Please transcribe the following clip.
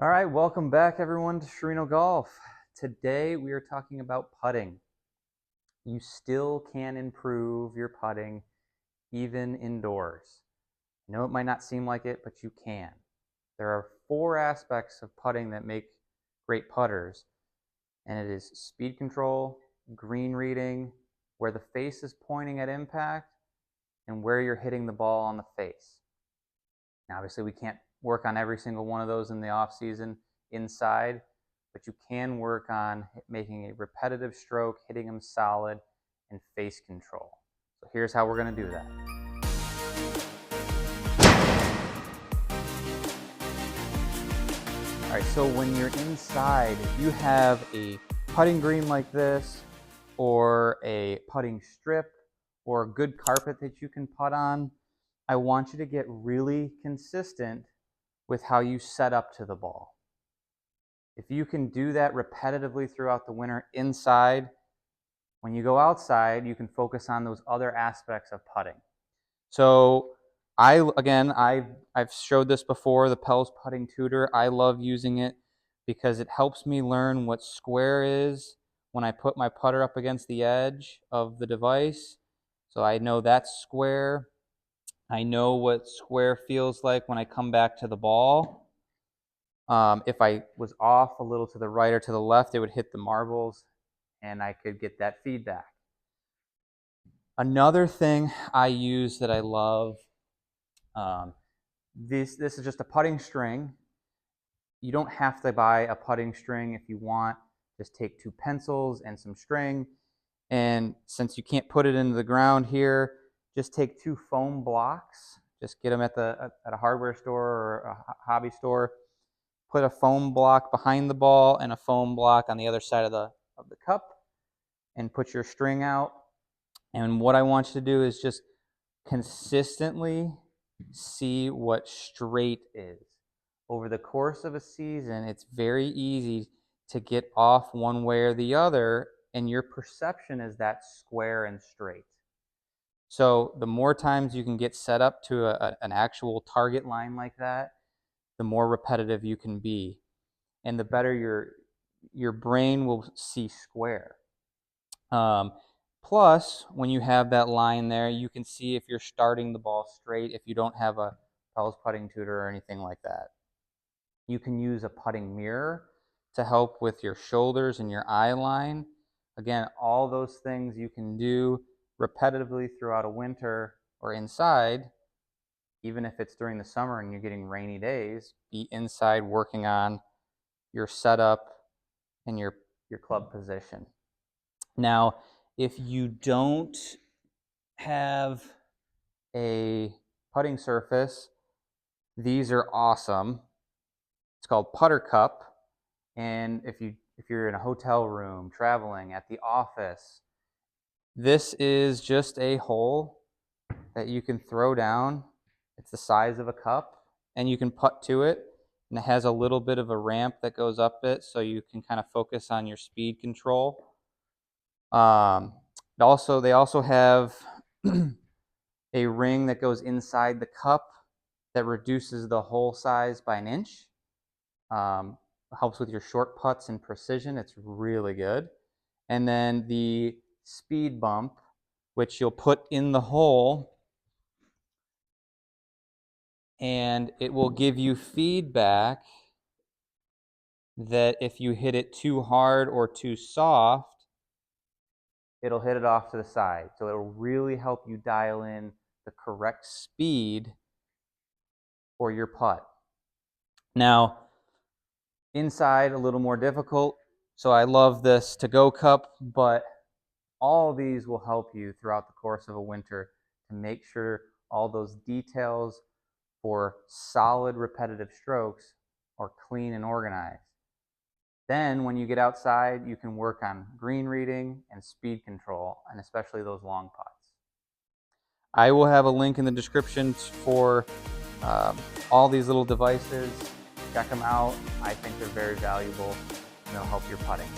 All right, welcome back everyone to Sherino Golf. Today we are talking about putting. You still can improve your putting even indoors. I know it might not seem like it, but you can. There are 4 aspects of putting that make great putters, and it is speed control, green reading, where the face is pointing at impact, and where you're hitting the ball on the face. Now, obviously, we can't work on every single one of those in the off season inside, but you can work on making a repetitive stroke, hitting them solid, and face control. So here's how we're going to do that. All right, so when you're inside, if you have a putting green like this, or a putting strip, or a good carpet that you can putt on, I want you to get really consistent with how you set up to the ball. If you can do that repetitively throughout the winter inside, when you go outside, you can focus on those other aspects of putting. So I've showed this before, the Pels Putting Tutor. I love using it because it helps me learn what square is when I put my putter up against the edge of the device. So I know that's square. I know what square feels like when I come back to the ball. If I was off a little to the right or to the left, it would hit the marbles and I could get that feedback. Another thing I use that I love, this is just a putting string. You don't have to buy a putting string if you want. Just take 2 pencils and some string. And since you can't put it into the ground here, just take 2 foam blocks. Just get them at a hardware store or a hobby store. Put a foam block behind the ball and a foam block on the other side of the cup, and put your string out. And what I want you to do is just consistently see what straight is. Over the course of a season, it's very easy to get off one way or the other, and your perception is that square and straight. So the more times you can get set up to an actual target line like that, the more repetitive you can be, and the better your brain will see square. Plus, when you have that line there, you can see if you're starting the ball straight if you don't have a Pels Putting Tutor or anything like that. You can use a putting mirror to help with your shoulders and your eye line. Again, all those things you can do repetitively throughout a winter or inside. Even if it's during the summer and you're getting rainy days, be inside working on your setup and your club position. Now, if you don't have a putting surface, these are awesome. It's called Putter Cup, and if you're in a hotel room, traveling, at the office, this is just a hole that you can throw down. It's the size of a cup, and you can putt to it, and it has a little bit of a ramp that goes up it, so you can kind of focus on your speed control. They also have a ring that goes inside the cup that reduces the hole size by 1 inch. Helps with your short putts and precision. It's really good. And then the speed bump, which you'll put in the hole, and it will give you feedback that if you hit it too hard or too soft, it'll hit it off to the side. So it'll really help you dial in the correct speed for your putt. Now, inside, a little more difficult. So I love this to-go cup, but all of these will help you throughout the course of a winter to make sure all those details for solid repetitive strokes are clean and organized. Then when you get outside, you can work on green reading and speed control, and especially those long putts. I will have a link in the description for all these little devices. Check them out. I think they're very valuable and they'll help your putting.